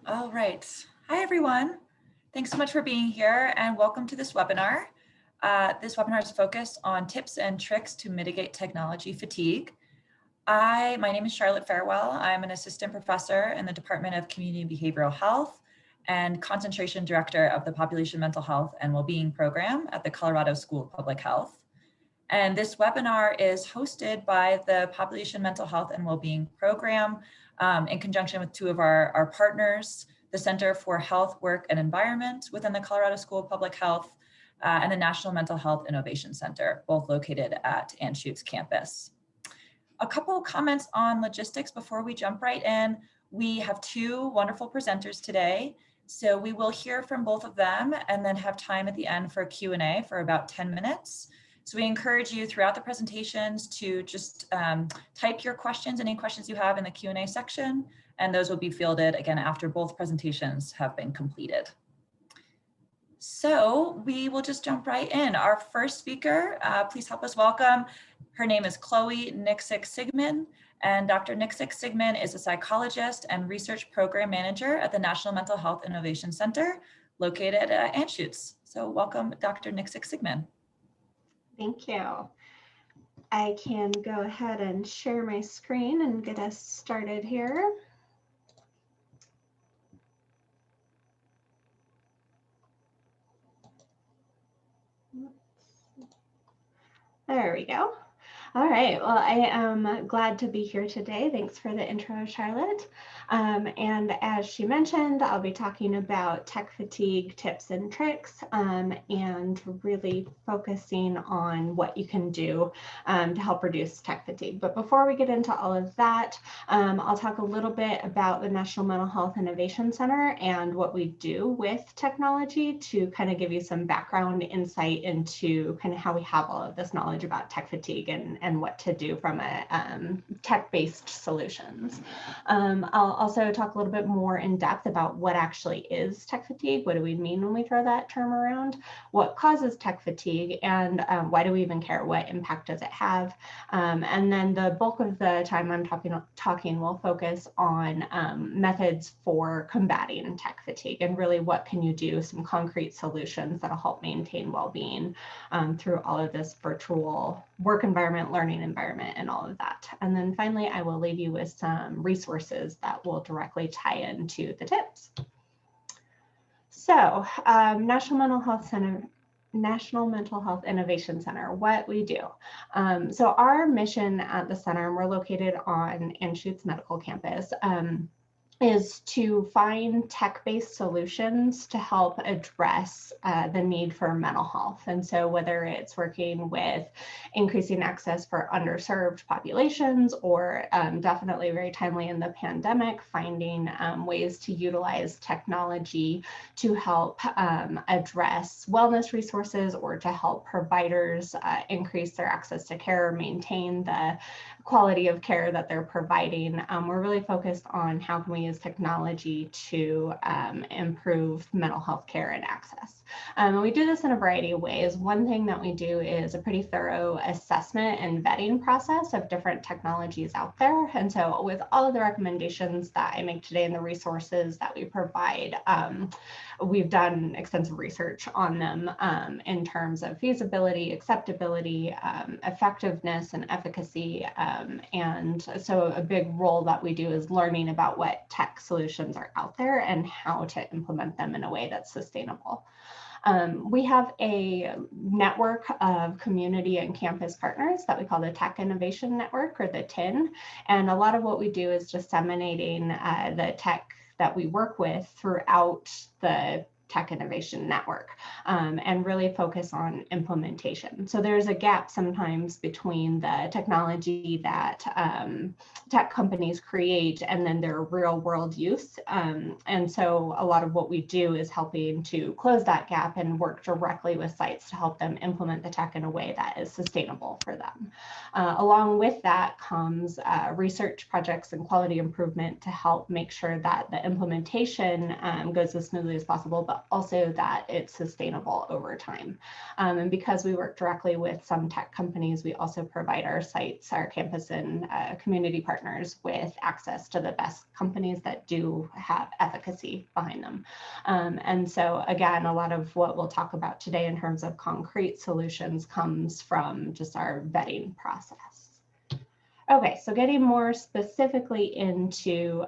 All right. Hi, everyone. Thanks so much for being here and welcome to this webinar. This webinar is focused on tips and tricks to mitigate technology fatigue. My name is Charlotte Farewell. I'm an assistant professor in the Department of Community and Behavioral Health and concentration director of the Population Mental Health and Wellbeing program at the Colorado School of Public Health. And this webinar is hosted by the Population Mental Health and Wellbeing program in conjunction with two of our partners, the Center for Health, Work, and Environment within the Colorado School of Public Health and the National Mental Health Innovation Center, both located at Anschutz campus. A couple of comments on logistics before we jump right in. We have two wonderful presenters today. So we will hear from both of them and then have time at the end for a Q&A for about 10 minutes. So we encourage you throughout the presentations to just type your questions, any questions you have in the Q&A section, and those will be fielded again after both presentations have been completed. So we will just jump right in. Our first speaker, please help us welcome. Her name is Chloe Nixick-Sigman, and Dr. Nixick-Sigman is a psychologist and research program manager at the National Mental Health Innovation Center located at Anschutz. So welcome, Dr. Nixick-Sigman. Thank you. I can go ahead and share my screen and get us started here. There we go. All right, well, I am glad to be here today. Thanks for the intro, Charlotte. And as she mentioned, I'll be talking about tech fatigue tips and tricks and really focusing on what you can do to help reduce tech fatigue. But before we get into all of that, I'll talk a little bit about the National Mental Health Innovation Center and what we do with technology to kind of give you some background insight into kind of how we have all of this knowledge about tech fatigue and what to do from a tech-based solutions. I'll also talk a little bit more in depth about what actually is tech fatigue. What do we mean when we throw that term around? What causes tech fatigue, and why do we even care? What impact does it have? And then the bulk of the time I'm talking will focus on methods for combating tech fatigue and really what can you do, some concrete solutions that'll help maintain well-being through all of this virtual work environment, learning environment, and all of that. And then finally, I will leave you with some resources that will directly tie into the tips. So National Mental Health Innovation Center, what we do. So our mission at the center, and we're located on Anschutz Medical Campus, is to find tech-based solutions to help address the need for mental health. And so whether it's working with increasing access for underserved populations or definitely very timely in the pandemic, finding ways to utilize technology to help address wellness resources or to help providers increase their access to care or maintain the quality of care that they're providing. We're really focused on how can we use technology to improve mental health care and access. And we do this in a variety of ways. One thing that we do is a pretty thorough assessment and vetting process of different technologies out there. And so with all of the recommendations that I make today and the resources that we provide, we've done extensive research on them in terms of feasibility, acceptability, effectiveness, and efficacy. And so a big role that we do is learning about what tech solutions are out there and how to implement them in a way that's sustainable. We have a network of community and campus partners that we call the Tech Innovation Network, or the TIN. And a lot of what we do is disseminating the tech that we work with throughout the Tech Innovation Network and really focus on implementation. So there's a gap sometimes between the technology that tech companies create and then their real world use. And so a lot of what we do is helping to close that gap and work directly with sites to help them implement the tech in a way that is sustainable for them. Along with that comes research projects and quality improvement to help make sure that the implementation goes as smoothly as possible, but but also that it's sustainable over time. And because we work directly with some tech companies, we also provide our sites, our campus and community partners with access to the best companies that do have efficacy behind them. And so again, a lot of what we'll talk about today in terms of concrete solutions comes from just our vetting process. Okay, so getting more specifically into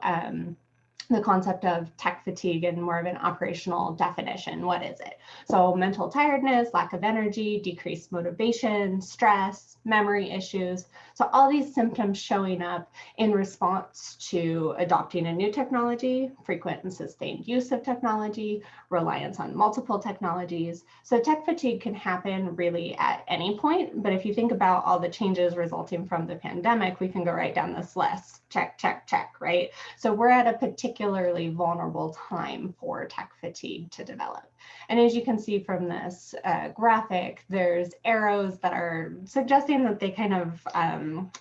the concept of tech fatigue and more of an operational definition. What is it? So mental tiredness, lack of energy, decreased motivation, stress, memory issues. So all these symptoms showing up in response to adopting a new technology, frequent and sustained use of technology, reliance on multiple technologies. So tech fatigue can happen really at any point, but if you think about all the changes resulting from the pandemic, we can go right down this list. Check, check, check, right? So we're at a particularly vulnerable time for tech fatigue to develop. And as you can see from this graphic, there's arrows that are suggesting that they kind of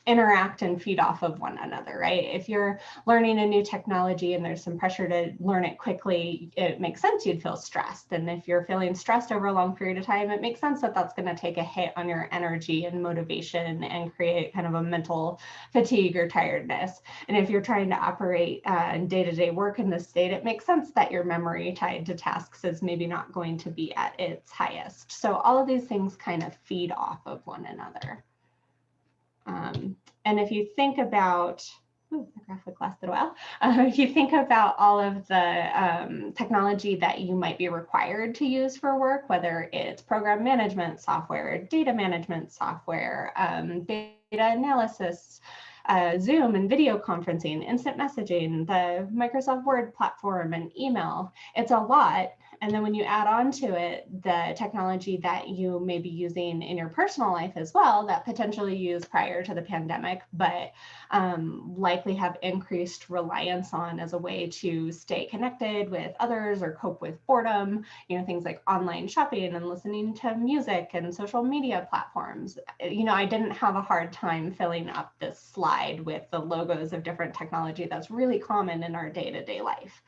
interact and feed off of one another, right? If you're learning a new technology and there's some pressure to learn it quickly, it makes sense you'd feel stressed. And if you're feeling stressed over a long period of time, it makes sense that that's going to take a hit on your energy and motivation and create kind of a mental fatigue or tiredness. And if you're trying to operate day-to-day work in this state, it makes sense that your memory tied to tasks is maybe not going to be at its highest. So all of these things kind of feed off of one another. And if you think about, the graphic lasted a while. If you think about all of the technology that you might be required to use for work, whether it's program management software, data management software, data analysis, Zoom and video conferencing, instant messaging, the Microsoft Word platform and email, it's a lot. And then when you add on to it the technology that you may be using in your personal life as well, that potentially used prior to the pandemic, but likely have increased reliance on as a way to stay connected with others or cope with boredom, you know, things like online shopping and listening to music and social media platforms. You know, I didn't have a hard time filling up this slide with the logos of different technology that's really common in our day-to-day life.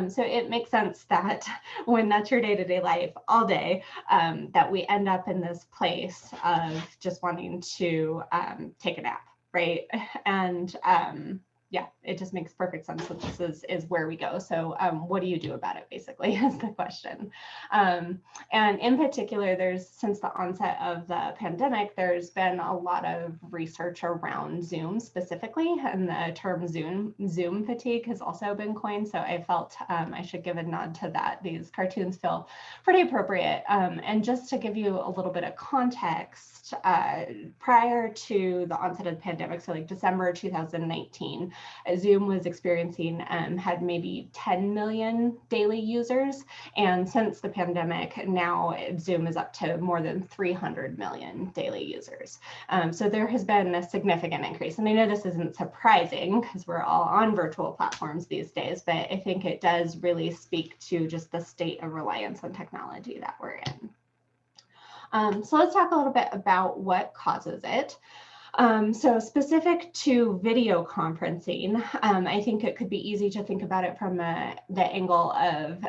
So it makes sense that when that's your day-to-day life all day, that we end up in this place of just wanting to take a nap, right? And yeah, it just makes perfect sense that this is where we go. So what do you do about it, basically, is the question. And in particular, since the onset of the pandemic, there's been a lot of research around Zoom specifically, and the term Zoom fatigue has also been coined. So I felt I should give a nod to that. These cartoons feel pretty appropriate. And just to give you a little bit of context, prior to the onset of the pandemic, so like December 2019, Zoom was experiencing, had maybe 10 million daily users. And since the pandemic, now Zoom is up to more than 300 million daily users. So there has been a significant increase. And I know this isn't surprising because we're all on virtual platforms these days, but I think it does really speak to just the state of reliance on technology that we're in. So let's talk a little bit about what causes it. So specific to video conferencing, I think it could be easy to think about it from the angle of,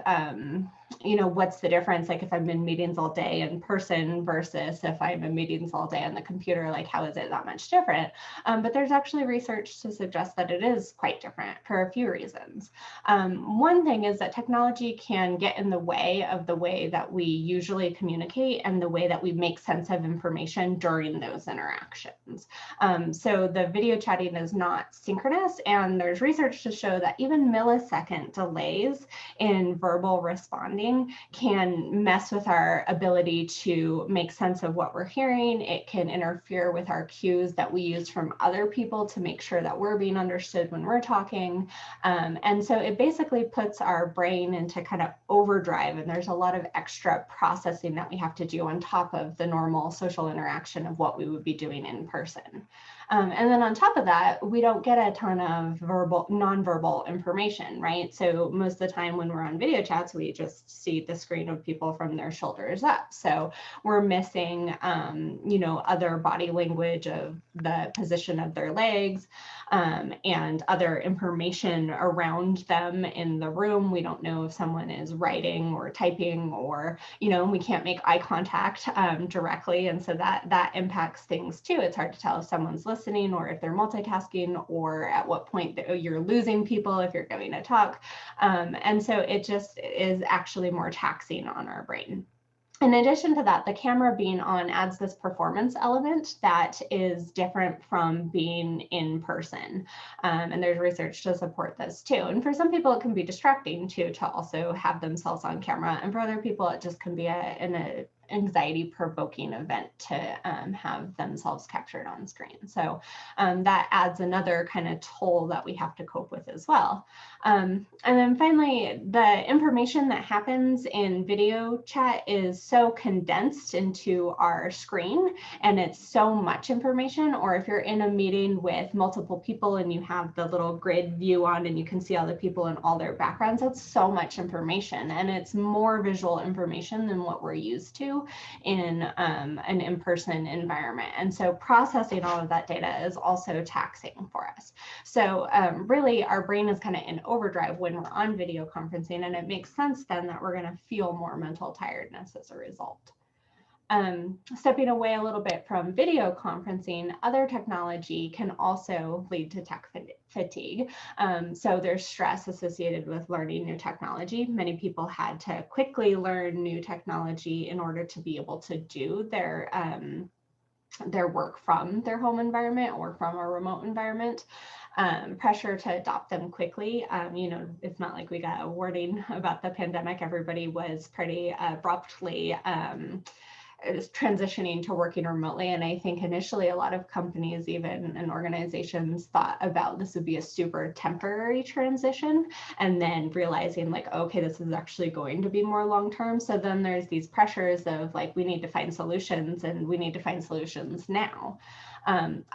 you know, what's the difference? Like if I'm in meetings all day in person versus if I'm in meetings all day on the computer, like how is it that much different? But there's actually research to suggest that it is quite different for a few reasons. One thing is that technology can get in the way of the way that we usually communicate and the way that we make sense of information during those interactions. So the video chatting is not synchronous, and there's research to show that even millisecond delays in verbal responding can mess with our ability to make sense of what we're hearing. It can interfere with our cues that we use from other people to make sure that we're being understood when we're talking. And so it basically puts our brain into kind of overdrive, and there's a lot of extra processing that we have to do on top of the normal social interaction of what we would be doing in person. And then on top of that, we don't get a ton of nonverbal information, right? So most of the time when we're on video chats, we just see the screen of people from their shoulders up. So we're missing, you know, other body language of the position of their legs. and other information around them in the room. We don't know if someone is writing or typing, or, we can't make eye contact directly. And so that impacts things too. It's hard to tell if someone's listening or if they're multitasking, or at what point you're losing people if you're giving a talk. And so it just is actually more taxing on our brain. In addition to that, the camera being on adds this performance element that is different from being in person. And there's research to support this too. And for some people, it can be distracting too, to also have themselves on camera. And for other people, it just can be an anxiety provoking event to have themselves captured on screen. So that adds another kind of toll that we have to cope with as well. And then finally, the information that happens in video chat is so condensed into our screen, and it's so much information. Or if you're in a meeting with multiple people and you have the little grid view on and you can see all the people and all their backgrounds, that's so much information, and it's more visual information than what we're used to in an in-person environment. And so processing all of that data is also taxing for us. So really our brain is kind of in overdrive when we're on video conferencing, and it makes sense then that we're going to feel more mental tiredness as a result. Stepping away a little bit from video conferencing, other technology can also lead to tech fatigue. So there's stress associated with learning new technology. Many people had to quickly learn new technology in order to be able to do their work from their home environment or from a remote environment. Pressure to adopt them quickly. It's not like we got a warning about the pandemic. Everybody was pretty abruptly transitioning to working remotely. And I think initially a lot of companies, even and organizations, thought about this would be a super temporary transition, and then realizing like, okay, this is actually going to be more long-term. So then there's these pressures of like, we need to find solutions, and we need to find solutions now.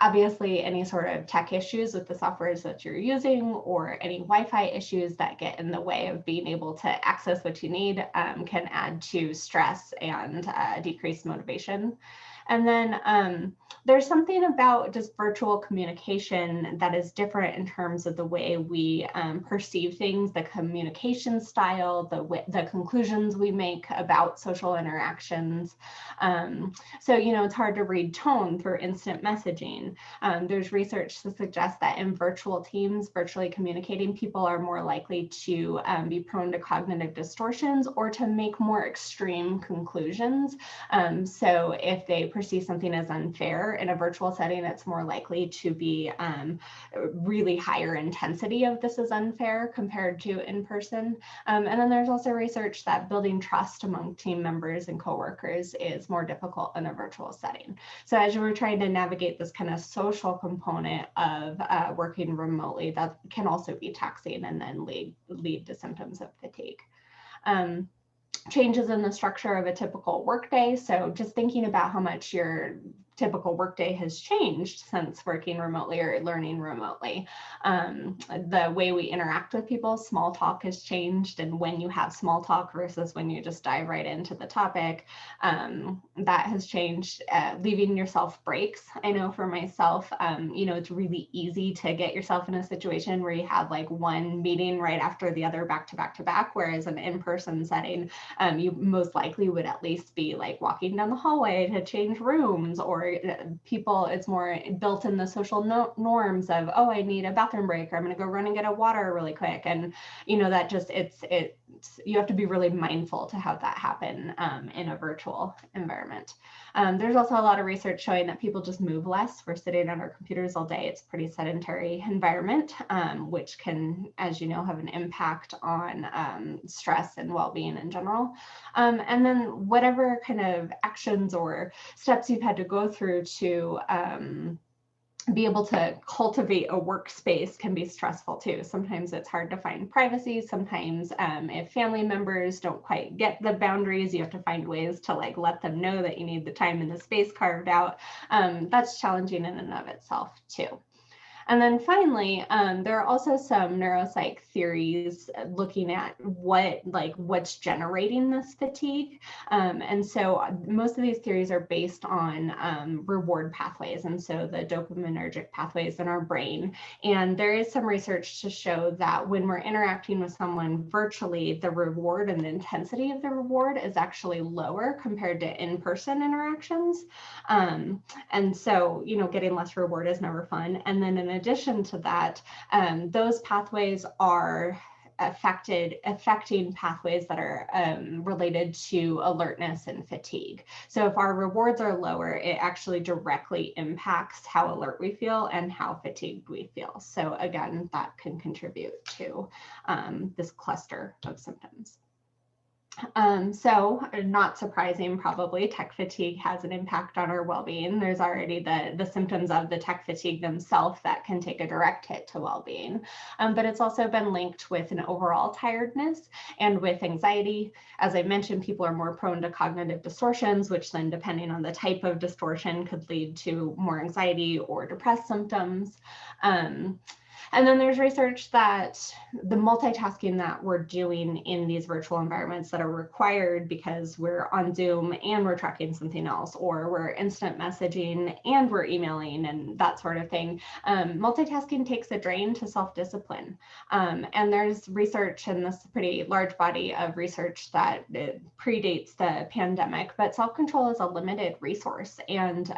Obviously, any sort of tech issues with the softwares that you're using, or any Wi-Fi issues that get in the way of being able to access what you need, can add to stress and decreased motivation. And then there's something about just virtual communication that is different in terms of the way we perceive things, the communication style, the conclusions we make about social interactions. So, it's hard to read tone through instant messaging. There's research to suggest that in virtual teams, virtually communicating, people are more likely to be prone to cognitive distortions or to make more extreme conclusions. So if they perceive something as unfair in a virtual setting, it's more likely to be really higher intensity of this is unfair compared to in person. And then there's also research that building trust among team members and coworkers is more difficult in a virtual setting. So as we're trying to navigate this kind of social component of working remotely, that can also be taxing and then lead to symptoms of fatigue. Changes in the structure of a typical workday. So just thinking about how much your typical workday has changed since working remotely or learning remotely. The way we interact with people, small talk has changed, and when you have small talk versus when you just dive right into the topic, that has changed. Leaving yourself breaks. I know for myself, it's really easy to get yourself in a situation where you have like one meeting right after the other back to back to back, whereas an in-person setting, you most likely would at least be like walking down the hallway to change rooms, or people, it's more built in the social norms of, oh, I need a bathroom break, or I'm going to go run and get a water really quick. And, that just, you have to be really mindful to have that happen in a virtual environment. There's also a lot of research showing that people just move less. We're sitting on our computers all day. It's a pretty sedentary environment, which can, as you know, have an impact on stress and well-being in general. And then whatever kind of actions or steps you've had to go through to be able to cultivate a workspace can be stressful too. Sometimes it's hard to find privacy. Sometimes if family members don't quite get the boundaries, you have to find ways to like let them know that you need the time and the space carved out. That's challenging in and of itself too. And then finally, there are also some neuropsych theories looking at what's generating this fatigue. And so most of these theories are based on reward pathways, and so the dopaminergic pathways in our brain. And there is some research to show that when we're interacting with someone virtually, the reward and the intensity of the reward is actually lower compared to in-person interactions. And so, getting less reward is never fun. And then in addition to that, those pathways are affecting pathways that are related to alertness and fatigue. So if our rewards are lower, it actually directly impacts how alert we feel and how fatigued we feel. So again, that can contribute to this cluster of symptoms. So not surprising, probably tech fatigue has an impact on our well-being. There's already the symptoms of the tech fatigue themselves that can take a direct hit to well-being. But it's also been linked with an overall tiredness and with anxiety. As I mentioned, people are more prone to cognitive distortions, which then, depending on the type of distortion, could lead to more anxiety or depressed symptoms. And then there's research that the multitasking that we're doing in these virtual environments that are required because we're on Zoom and we're tracking something else, or we're instant messaging and we're emailing and that sort of thing, multitasking takes a drain to self-discipline. And there's research in this pretty large body of research that predates the pandemic, but self-control is a limited resource. And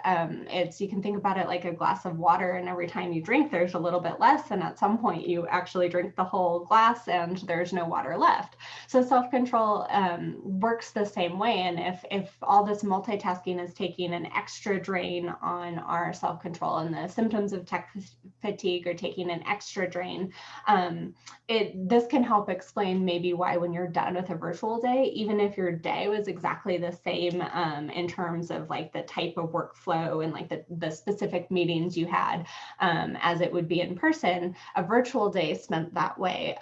you can think about it like a glass of water, and every time you drink, there's a little bit less. And at some point you actually drink the whole glass and there's no water left. So self-control works the same way. And if all this multitasking is taking an extra drain on our self-control, and the symptoms of tech fatigue are taking an extra drain, this can help explain maybe why when you're done with a virtual day, even if your day was exactly the same in terms of like the type of workflow and like the specific meetings you had as it would be in person, a virtual day spent that way,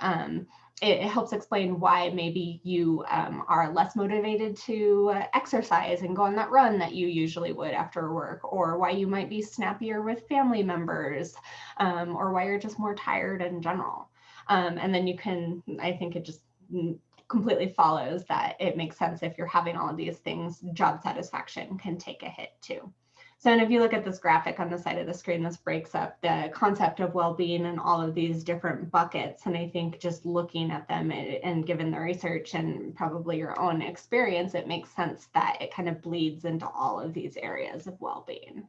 it helps explain why maybe you are less motivated to exercise and go on that run that you usually would after work, or why you might be snappier with family members, or why you're just more tired in general. And then I think it just completely follows that it makes sense if you're having all of these things, job satisfaction can take a hit too. So, and if you look at this graphic on the side of the screen, this breaks up the concept of well-being and all of these different buckets. And I think just looking at them and given the research and probably your own experience, it makes sense that it kind of bleeds into all of these areas of well-being.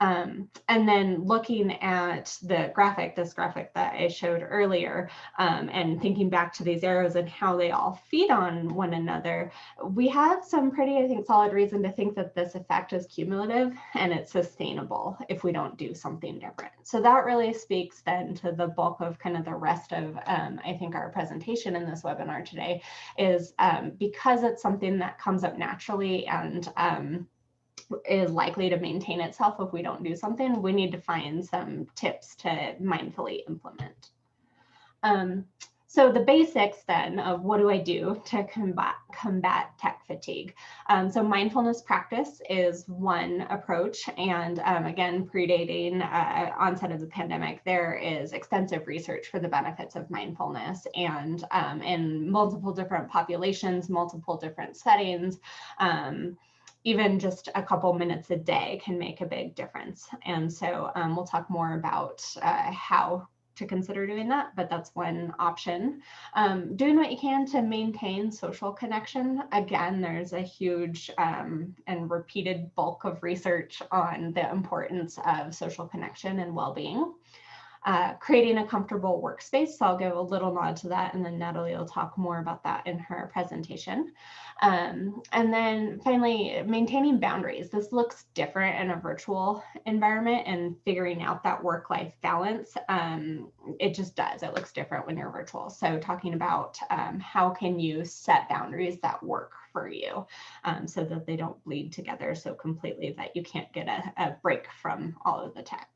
And then looking at this graphic that I showed earlier, and thinking back to these arrows and how they all feed on one another, we have some pretty, I think, solid reason to think that this effect is cumulative and it's sustainable if we don't do something different. So that really speaks then to the bulk of kind of the rest of, I think, our presentation in this webinar today is because it's something that comes up naturally and is likely to maintain itself if we don't do something, we need to find some tips to mindfully implement. So the basics then of what do I do to combat tech fatigue? So mindfulness practice is one approach, and again, predating onset of the pandemic, there is extensive research for the benefits of mindfulness, and in multiple different populations, multiple different settings, even just a couple minutes a day can make a big difference. And so we'll talk more about how to consider doing that, but that's one option. Doing what you can to maintain social connection. Again, there's a huge and repeated bulk of research on the importance of social connection and well-being. Creating a comfortable workspace. So I'll give a little nod to that, and then Natalie will talk more about that in her presentation. And then finally, maintaining boundaries. This looks different in a virtual environment, and figuring out that work-life balance, it just does. It looks different when you're virtual. So talking about how can you set boundaries that work for you so that they don't bleed together so completely that you can't get a break from all of the tech.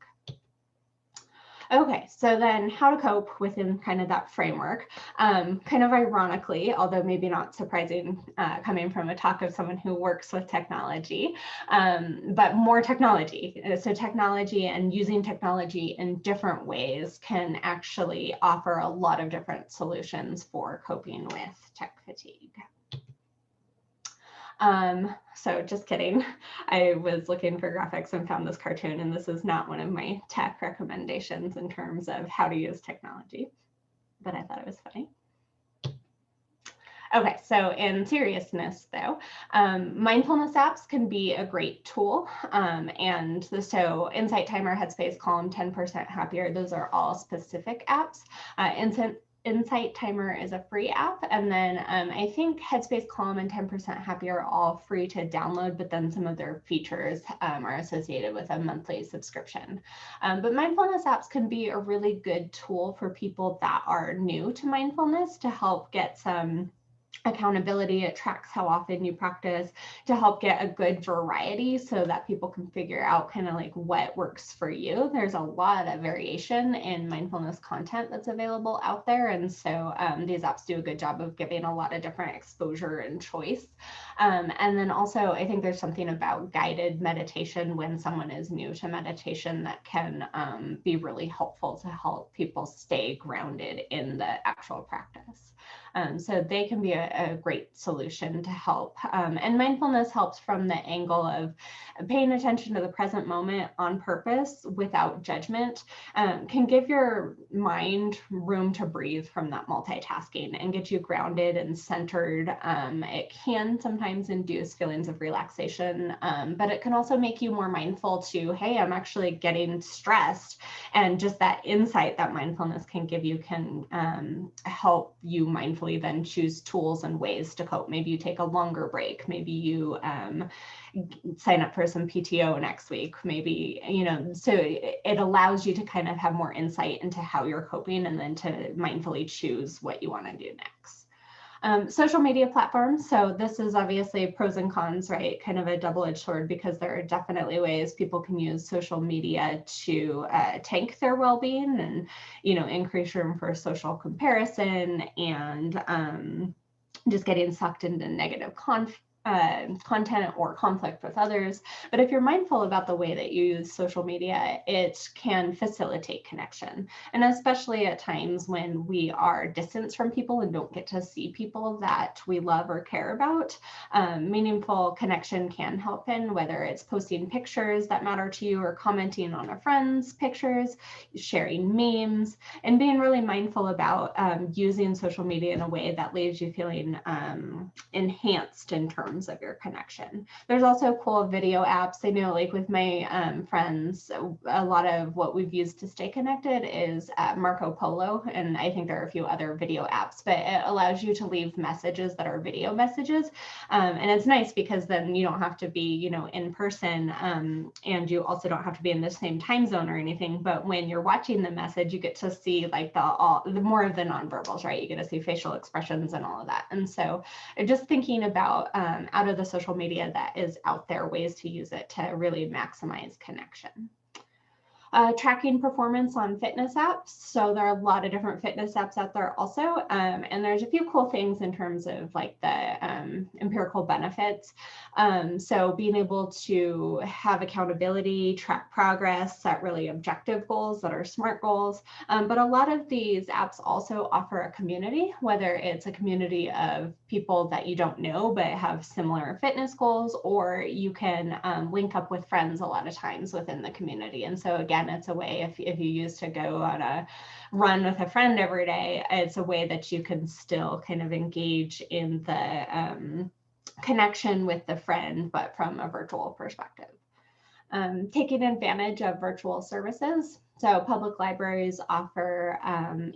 Okay, so then how to cope within kind of that framework. Kind of ironically, although maybe not surprising, coming from a talk of someone who works with technology, but more technology. So technology and using technology in different ways can actually offer a lot of different solutions for coping with tech fatigue. So just kidding. I was looking for graphics and found this cartoon, and this is not one of my tech recommendations in terms of how to use technology, but I thought it was funny. Okay, so in seriousness though, mindfulness apps can be a great tool. And so Insight Timer, Headspace, Calm, 10% Happier, those are all specific apps. Insight Timer is a free app, and then I think Headspace, Calm, and 10% Happier are all free to download, but then some of their features are associated with a monthly subscription. But mindfulness apps can be a really good tool for people that are new to mindfulness to help get some accountability. It tracks how often you practice to help get a good variety so that people can figure out kind of like what works for you. There's a lot of variation in mindfulness content that's available out there. And so these apps do a good job of giving a lot of different exposure and choice. And then also, I think there's something about guided meditation when someone is new to meditation that can be really helpful to help people stay grounded in the actual practice. So they can be a great solution to help. And mindfulness helps from the angle of paying attention to the present moment on purpose without judgment, can give your mind room to breathe from that multitasking and get you grounded and centered. It can sometimes induce feelings of relaxation, but it can also make you more mindful to, hey, I'm actually getting stressed. And just that insight that mindfulness can give you can help you mindfully then choose tools and ways to cope. Maybe you take a longer break. Maybe you sign up for some PTO next week. Maybe, so it allows you to kind of have more insight into how you're coping and then to mindfully choose what you want to do next. Social media platforms. So this is obviously pros and cons, right? Kind of a double-edged sword, because there are definitely ways people can use social media to tank their well-being and, increase room for social comparison and just getting sucked into negative content or conflict with others. But if you're mindful about the way that you use social media, it can facilitate connection. And especially at times when we are distanced from people and don't get to see people that we love or care about, meaningful connection can help in, whether it's posting pictures that matter to you or commenting on a friend's pictures, sharing memes, and being really mindful about using social media in a way that leaves you feeling enhanced in terms of your connection. There's also cool video apps. I know, like with my friends, a lot of what we've used to stay connected is Marco Polo, and I think there are a few other video apps, but it allows you to leave messages that are video messages, and it's nice because then you don't have to be, in person, and you also don't have to be in the same time zone or anything. But when you're watching the message, you get to see like the more of the nonverbals, right? You get to see facial expressions and all of that. And so just thinking about out of the social media that is out there, ways to use it to really maximize connection. Tracking performance on fitness apps. So there are a lot of different fitness apps out there also. And there's a few cool things in terms of like the empirical benefits. So being able to have accountability, track progress, set really objective goals that are SMART goals. But a lot of these apps also offer a community, whether it's a community of people that you don't know but have similar fitness goals, or you can link up with friends a lot of times within the community. And so again, it's a way, if you used to go on a run with a friend every day, it's a way that you can still kind of engage in the connection with the friend, but from a virtual perspective. Taking advantage of virtual services. So public libraries offer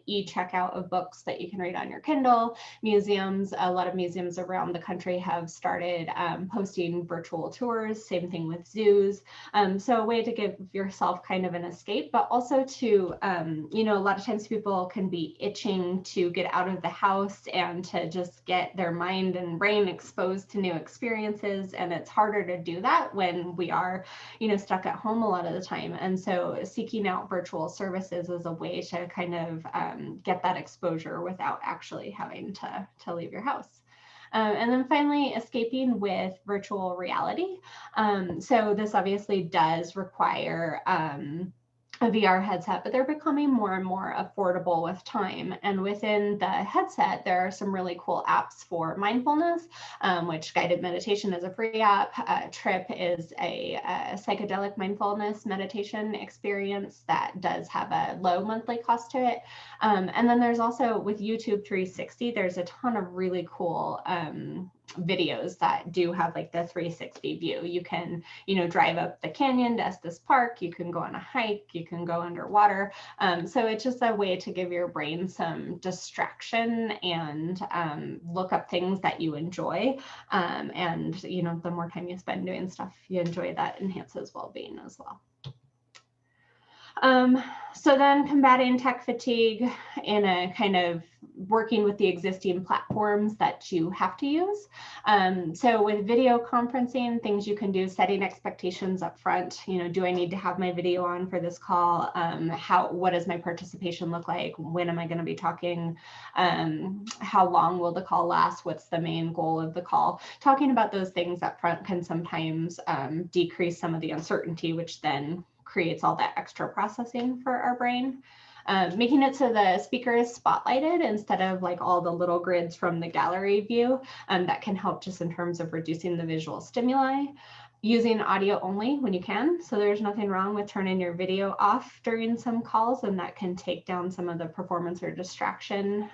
e-checkout of books that you can read on your Kindle. Museums, a lot of museums around the country have started posting virtual tours, same thing with zoos. So a way to give yourself kind of an escape, but also to, a lot of times people can be itching to get out of the house and to just get their mind and brain exposed to new experiences. And it's harder to do that when we are, stuck at home a lot of the time. And so seeking out virtual services as a way to kind of get that exposure without actually having to leave your house. And then finally, escaping with virtual reality. So this obviously does require a VR headset, but they're becoming more and more affordable with time. And within the headset, there are some really cool apps for mindfulness, which guided meditation is a free app. Trip is a psychedelic mindfulness meditation experience that does have a low monthly cost to it. And then there's also with YouTube 360, there's a ton of really cool videos that do have like the 360 view. You can, drive up the canyon to Estes Park, you can go on a hike, you can go underwater. So it's just a way to give your brain some distraction and look up things that you enjoy. And, the more time you spend doing stuff you enjoy, that enhances well-being as well. So then combating tech fatigue in a kind of working with the existing platforms that you have to use. So with video conferencing, things you can do, setting expectations up front, do I need to have my video on for this call? What does my participation look like? When am I going to be talking? How long will the call last? What's the main goal of the call? Talking about those things up front can sometimes decrease some of the uncertainty, which then creates all that extra processing for our brain. Making it so the speaker is spotlighted instead of like all the little grids from the gallery view, that can help just in terms of reducing the visual stimuli. Using audio only when you can. So there's nothing wrong with turning your video off during some calls, and that can take down some of the performance or distraction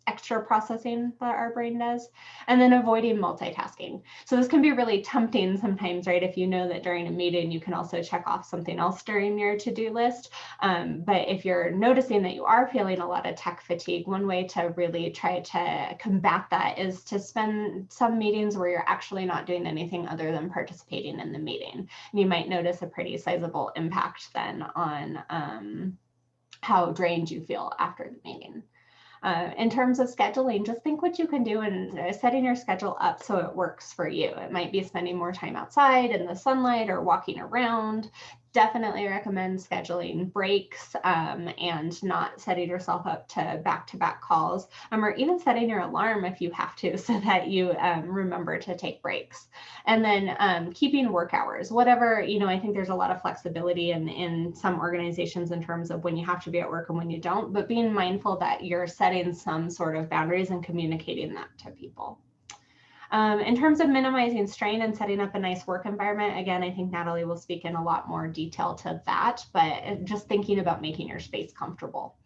extra processing that our brain does. And then avoiding multitasking. So this can be really tempting sometimes, right? If you know that during a meeting, you can also check off something else during your to-do list. But if you're noticing that you are feeling a lot of tech fatigue, one way to really try to combat that is to spend some meetings where you're actually not doing anything other than participating in the meeting. And you might notice a pretty sizable impact then on how drained you feel after the meeting. In terms of scheduling, just think what you can do and setting your schedule up so it works for you. It might be spending more time outside in the sunlight or walking around. Definitely recommend scheduling breaks and not setting yourself up to back-to-back calls, or even setting your alarm if you have to, so that you remember to take breaks. And then keeping work hours, whatever, I think there's a lot of flexibility in some organizations in terms of when you have to be at work and when you don't, but being mindful that you're setting some sort of boundaries and communicating that to people. In terms of minimizing strain and setting up a nice work environment, again, I think Natalie will speak in a lot more detail to that, but just thinking about making your space comfortable.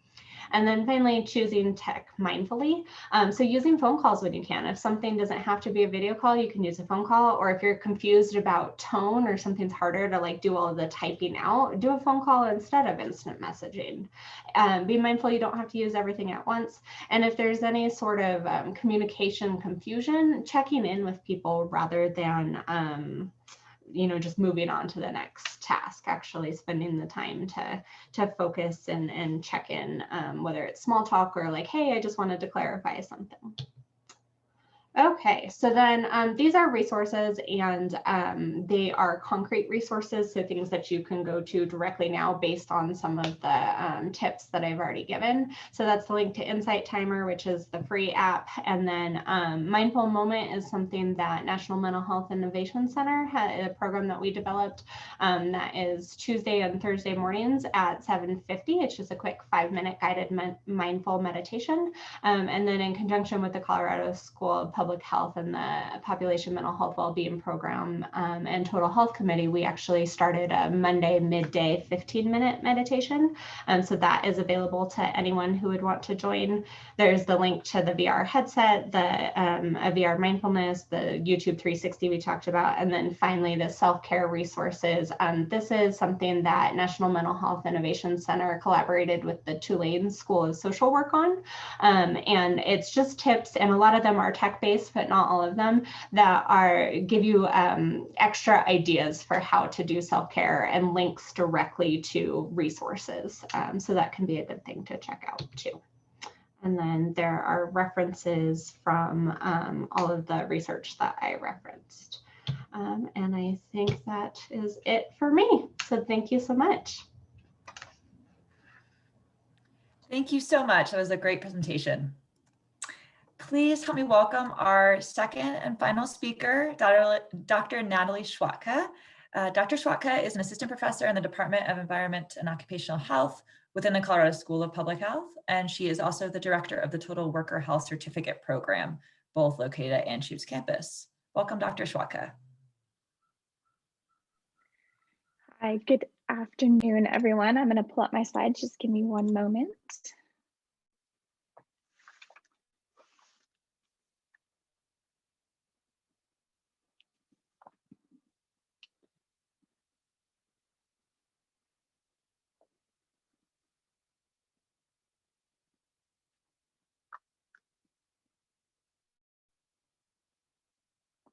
And then finally, choosing tech mindfully. So using phone calls when you can. If something doesn't have to be a video call, you can use a phone call. Or if you're confused about tone or something's harder to like do all of the typing out, do a phone call instead of instant messaging. Be mindful you don't have to use everything at once. And if there's any sort of communication confusion, checking in with people rather than just moving on to the next task, actually spending the time to focus and check in, whether it's small talk or like, hey, I just wanted to clarify something. Okay, so then these are resources, and they are concrete resources, so things that you can go to directly now based on some of the tips that I've already given. So that's the link to Insight Timer, which is the free app, and then Mindful Moment is something that National Mental Health Innovation Center had a program that we developed that is Tuesday and Thursday mornings at 7:50. It's just a quick 5-minute guided mindful meditation, and then in conjunction with the Colorado School of Public Health and the Population Mental Health Wellbeing Program and Total Health Committee, we actually started a Monday midday 15-minute meditation. So that is available to anyone who would want to join. There's the link to the VR headset, the VR mindfulness, the YouTube 360 we talked about, and then finally the self-care resources. This is something that National Mental Health Innovation Center collaborated with the Tulane School of Social Work on. And it's just tips, and a lot of them are tech-based, but not all of them, that give you extra ideas for how to do self-care and links directly to resources. So that can be a good thing to check out too. And then there are references from all of the research that I referenced. And I think that is it for me. So thank you so much. Thank you so much. That was a great presentation. Please help me welcome our second and final speaker, Dr. Natalie Schwatka. Dr. Schwatka is an assistant professor in the Department of Environment and Occupational Health within the Colorado School of Public Health, and she is also the director of the Total Worker Health Certificate Program, both located at Anschutz campus. Welcome, Dr. Schwatka. Hi, good afternoon, everyone. I'm going to pull up my slides. Just give me one moment.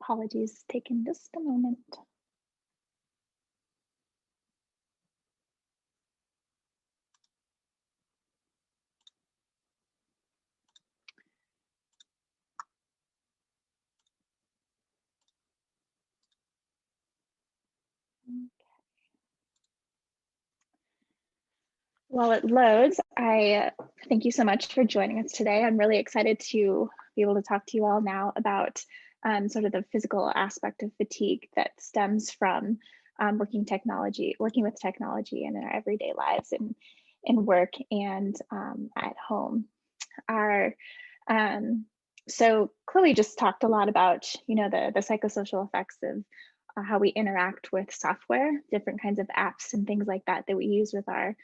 Apologies, taking just a moment. While it loads, I thank you so much for joining us today. I'm really excited to be able to talk to you all now about sort of the physical aspect of fatigue that stems from working with technology in our everyday lives and in work and at home. So Chloe just talked a lot about, the psychosocial effects of how we interact with software, different kinds of apps and things like that we use with our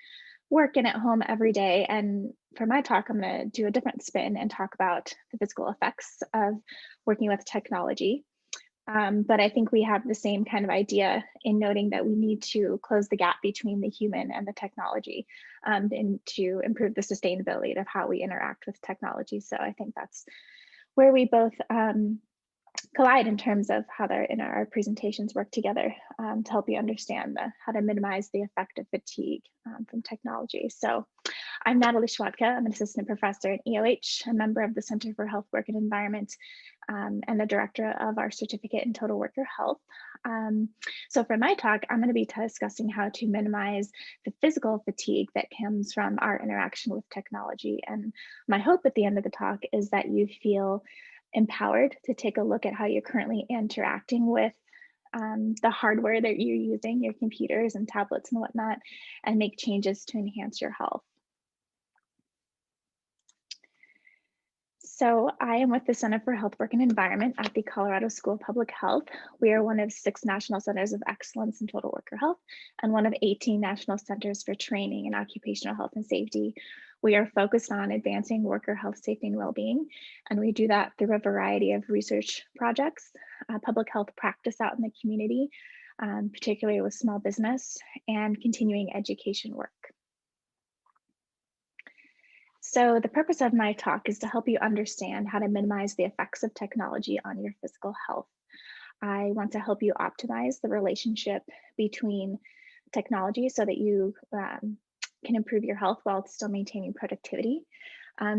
work and at home every day. And for my talk, I'm going to do a different spin and talk about the physical effects of working with technology. But I think we have the same kind of idea in noting that we need to close the gap between the human and the technology and to improve the sustainability of how we interact with technology. So I think that's where we both collide in terms of how our presentations work together to help you understand how to minimize the effect of fatigue from technology. So I'm Natalie Schwatka. I'm an assistant professor at EOH, a member of the Center for Health, Work and Environment, and the director of our certificate in total worker health. So for my talk, I'm going to be discussing how to minimize the physical fatigue that comes from our interaction with technology. And my hope at the end of the talk is that you feel empowered to take a look at how you're currently interacting with the hardware that you're using, your computers and tablets and whatnot, and make changes to enhance your health. So I am with the Center for Health, Work and Environment at the Colorado School of Public Health. We are one of 6 national centers of excellence in total worker health and one of 18 national centers for training in occupational health and safety. We are focused on advancing worker health, safety, and well-being, and we do that through a variety of research projects, public health practice out in the community, particularly with small business, and continuing education work. So the purpose of my talk is to help you understand how to minimize the effects of technology on your physical health. I want to help you optimize the relationship between technology so that you can improve your health while still maintaining productivity.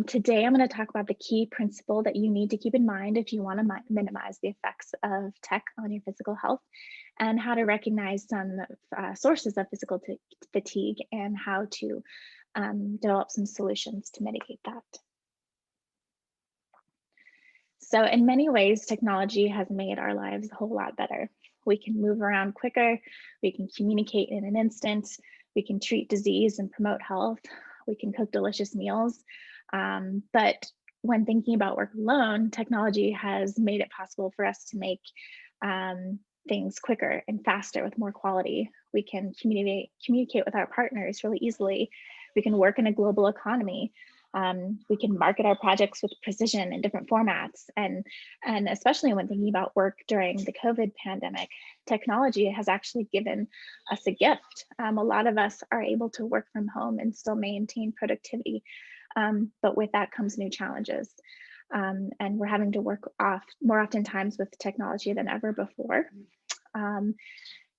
Today, I'm going to talk about the key principle that you need to keep in mind if you want to minimize the effects of tech on your physical health, and how to recognize some sources of physical fatigue and how to develop some solutions to mitigate that. So in many ways, technology has made our lives a whole lot better. We can move around quicker, we can communicate in an instant, we can treat disease and promote health, we can cook delicious meals. But when thinking about work alone, technology has made it possible for us to make things quicker and faster with more quality. We can communicate with our partners really easily. We can work in a global economy. We can market our projects with precision in different formats. And especially when thinking about work during the COVID pandemic, technology has actually given us a gift. A lot of us are able to work from home and still maintain productivity. But with that comes new challenges. And we're having to work more oftentimes with technology than ever before.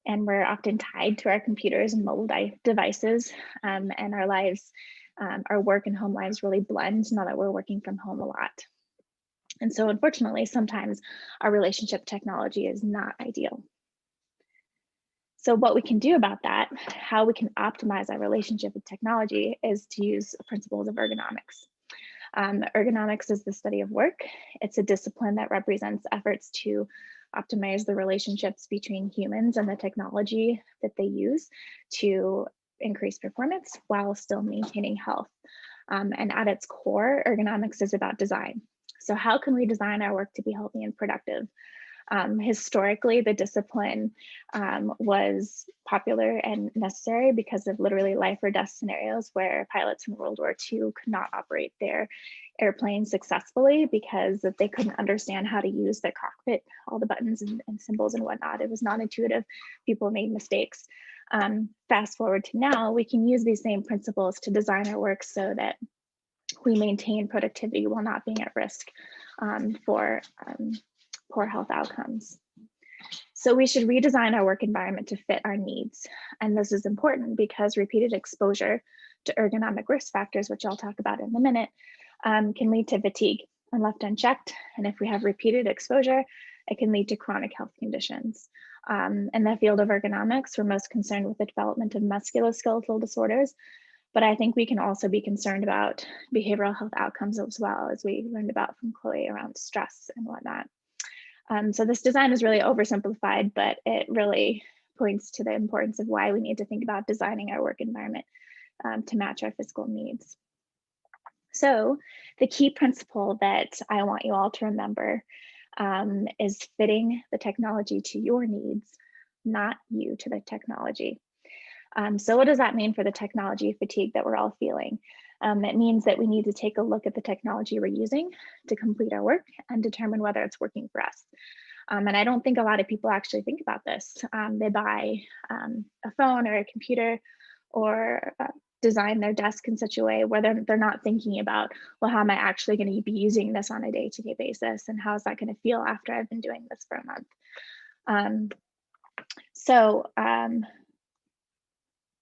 And we're often tied to our computers and mobile devices, and our lives, our work and home lives really blend now that we're working from home a lot. And so unfortunately, sometimes our relationship to technology is not ideal. So what we can do about that, how we can optimize our relationship with technology, is to use principles of ergonomics. Ergonomics is the study of work. It's a discipline that represents efforts to optimize the relationships between humans and the technology that they use to increase performance while still maintaining health. And at its core, ergonomics is about design. So how can we design our work to be healthy and productive? Historically, the discipline was popular and necessary because of literally life or death scenarios where pilots in World War II could not operate their airplanes successfully because they couldn't understand how to use their cockpit, all the buttons and symbols and whatnot. It was not intuitive. People made mistakes. Fast forward to now, we can use these same principles to design our work so that we maintain productivity while not being at risk for poor health outcomes. So we should redesign our work environment to fit our needs. And this is important because repeated exposure to ergonomic risk factors, which I'll talk about in a minute, can lead to fatigue and left unchecked. And if we have repeated exposure, it can lead to chronic health conditions. In the field of ergonomics, we're most concerned with the development of musculoskeletal disorders, but I think we can also be concerned about behavioral health outcomes as well, as we learned about from Chloe around stress and whatnot. So this design is really oversimplified, but it really points to the importance of why we need to think about designing our work environment to match our physical needs. So the key principle that I want you all to remember is fitting the technology to your needs, not you to the technology. So what does that mean for the technology fatigue that we're all feeling? It means that we need to take a look at the technology we're using to complete our work and determine whether it's working for us. And I don't think a lot of people actually think about this. They buy a phone or a computer or design their desk in such a way where they're not thinking about, well, how am I actually going to be using this on a day-to-day basis? And how is that going to feel after I've been doing this for a month?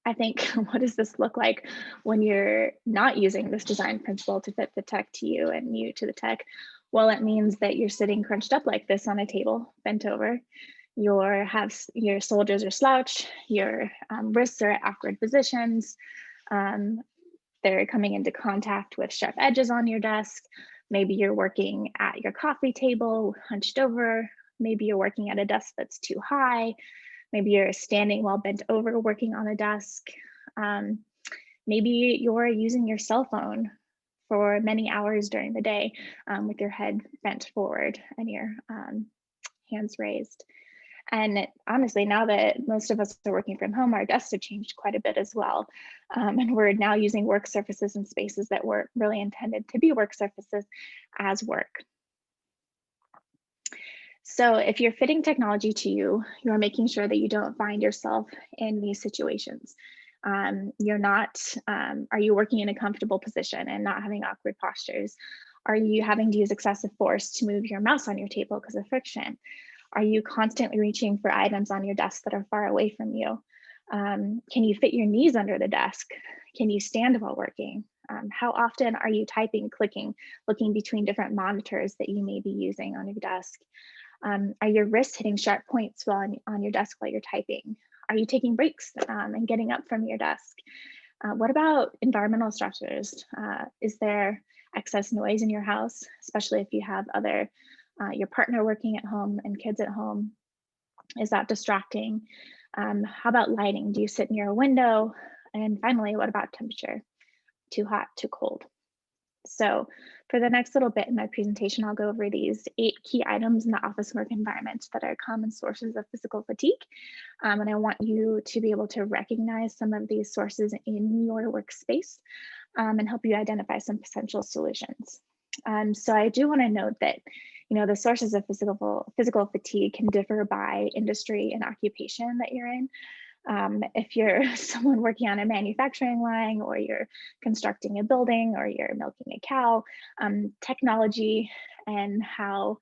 I think, what does this look like when you're not using this design principle to fit the tech to you and you to the tech? Well, it means that you're sitting crunched up like this on a table, bent over. Your shoulders are slouched, your wrists are at awkward positions. They're coming into contact with sharp edges on your desk. Maybe you're working at your coffee table, hunched over. Maybe you're working at a desk that's too high. Maybe you're standing while bent over working on a desk. Maybe you're using your cell phone for many hours during the day with your head bent forward and your hands raised. And honestly, now that most of us are working from home, our desks have changed quite a bit as well. And we're now using work surfaces and spaces that weren't really intended to be work surfaces as work. So if you're fitting technology to you, you're making sure that you don't find yourself in these situations. Are you working in a comfortable position and not having awkward postures? Are you having to use excessive force to move your mouse on your table because of friction? Are you constantly reaching for items on your desk that are far away from you? Can you fit your knees under the desk? Can you stand while working? How often are you typing, clicking, looking between different monitors that you may be using on your desk? Are your wrists hitting sharp points while on your desk while you're typing? Are you taking breaks and getting up from your desk? What about environmental stressors? Is there excess noise in your house, especially if you have your partner working at home and kids at home? Is that distracting? How about lighting? Do you sit near a window? And finally, what about temperature? Too hot, too cold? So for the next little bit in my presentation, I'll go over these 8 key items in the office work environment that are common sources of physical fatigue. And I want you to be able to recognize some of these sources in your workspace and help you identify some potential solutions. So I do want to note that the sources of physical fatigue can differ by industry and occupation that you're in. If you're someone working on a manufacturing line, or you're constructing a building, or you're milking a cow, technology and how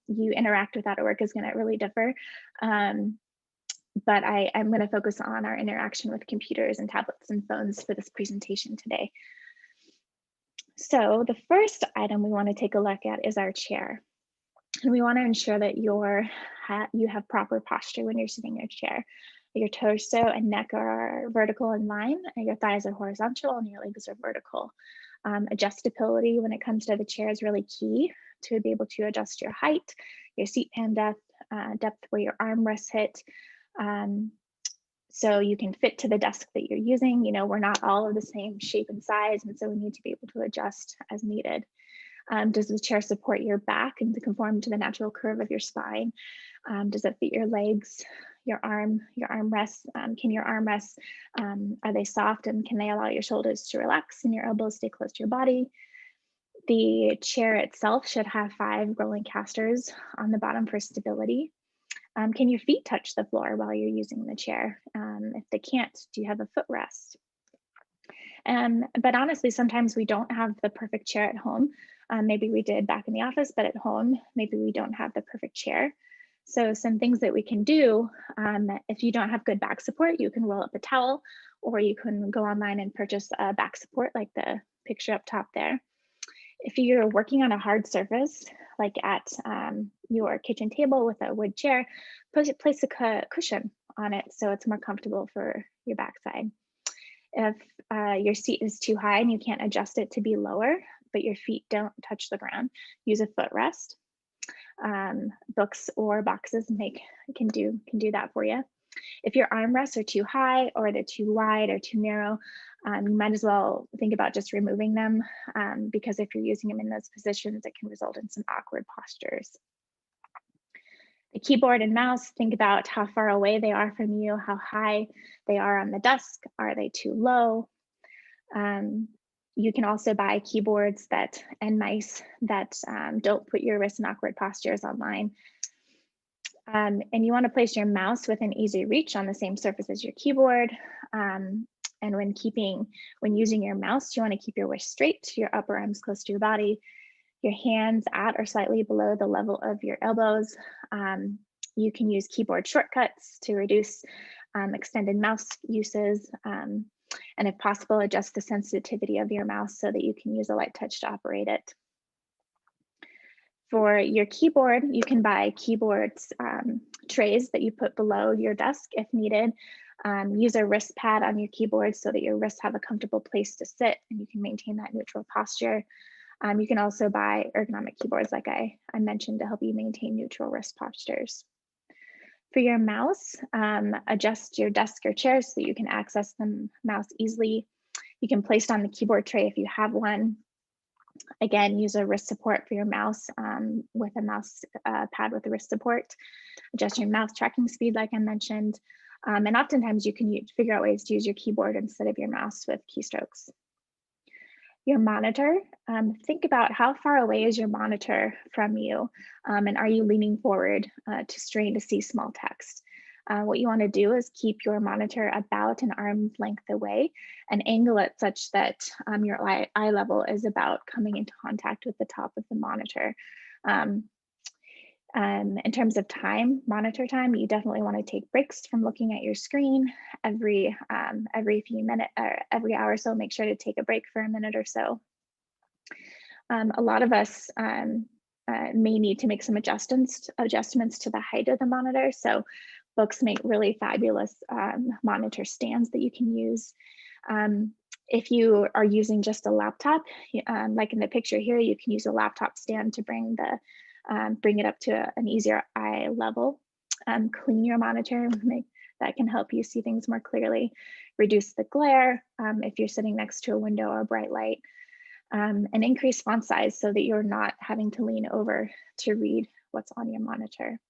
you interact with that at work is going to really differ. But I'm going to focus on our interaction with computers and tablets and phones for this presentation today. So the first item we want to take a look at is our chair. And we want to ensure that you have proper posture when you're sitting in your chair. Your torso and neck are vertical in line, and your thighs are horizontal, and your legs are vertical. Adjustability when it comes to the chair is really key to be able to adjust your height, your seat pan depth, depth where your armrests hit. So you can fit to the desk that you're using. You know, we're not all of the same shape and size, and so we need to be able to adjust as needed. Does the chair support your back and to conform to the natural curve of your spine? Does it fit your legs, your armrests? Can your armrests, are they soft and can they allow your shoulders to relax and your elbows stay close to your body? The chair itself should have 5 rolling casters on the bottom for stability. Can your feet touch the floor while you're using the chair? If they can't, do you have a footrest? But honestly, sometimes we don't have the perfect chair at home. Maybe we did back in the office, but at home, maybe we don't have the perfect chair. So some things that we can do, if you don't have good back support, you can roll up a towel, or you can go online and purchase a back support like the picture up top there. If you're working on a hard surface, like at your kitchen table with a wood chair, place a cushion on it so it's more comfortable for your backside. If your seat is too high and you can't adjust it to be lower, but your feet don't touch the ground, use a footrest. Books or boxes can do that for you. If your armrests are too high or they're too wide or too narrow, you might as well think about just removing them, because if you're using them in those positions, it can result in some awkward postures. The keyboard and mouse, think about how far away they are from you, how high they are on the desk. Are they too low? You can also buy keyboards and mice that don't put your wrist in awkward postures online. And you want to place your mouse within easy reach on the same surface as your keyboard. And when using your mouse, you want to keep your wrist straight, your upper arms close to your body, your hands at or slightly below the level of your elbows. You can use keyboard shortcuts to reduce extended mouse uses. And if possible, adjust the sensitivity of your mouse so that you can use a light touch to operate it. For your keyboard, you can buy keyboards trays that you put below your desk if needed. Use a wrist pad on your keyboard so that your wrists have a comfortable place to sit and you can maintain that neutral posture. You can also buy ergonomic keyboards like I mentioned to help you maintain neutral wrist postures. For your mouse, adjust your desk or chair so that you can access the mouse easily. You can place it on the keyboard tray if you have one. Again, use a wrist support for your mouse with a mouse pad with a wrist support. Adjust your mouse tracking speed like I mentioned. And oftentimes you can figure out ways to use your keyboard instead of your mouse with keystrokes. Your monitor, think about how far away is your monitor from you, and are you leaning forward to strain to see small text? What you want to do is keep your monitor about an arm's length away and angle it such that your eye level is about coming into contact with the top of the monitor. In terms of time, monitor time, you definitely want to take breaks from looking at your screen every few minutes or every hour or so. Make sure to take a break for a minute or so. A lot of us may need to make some adjustments to the height of the monitor. So books make really fabulous monitor stands that you can use. If you are using just a laptop, like in the picture here, you can use a laptop stand to bring it up to an easier eye level. Clean your monitor, that can help you see things more clearly. Reduce the glare if you're sitting next to a window or a bright light. And increase font size so that you're not having to lean over to read what's on your monitor.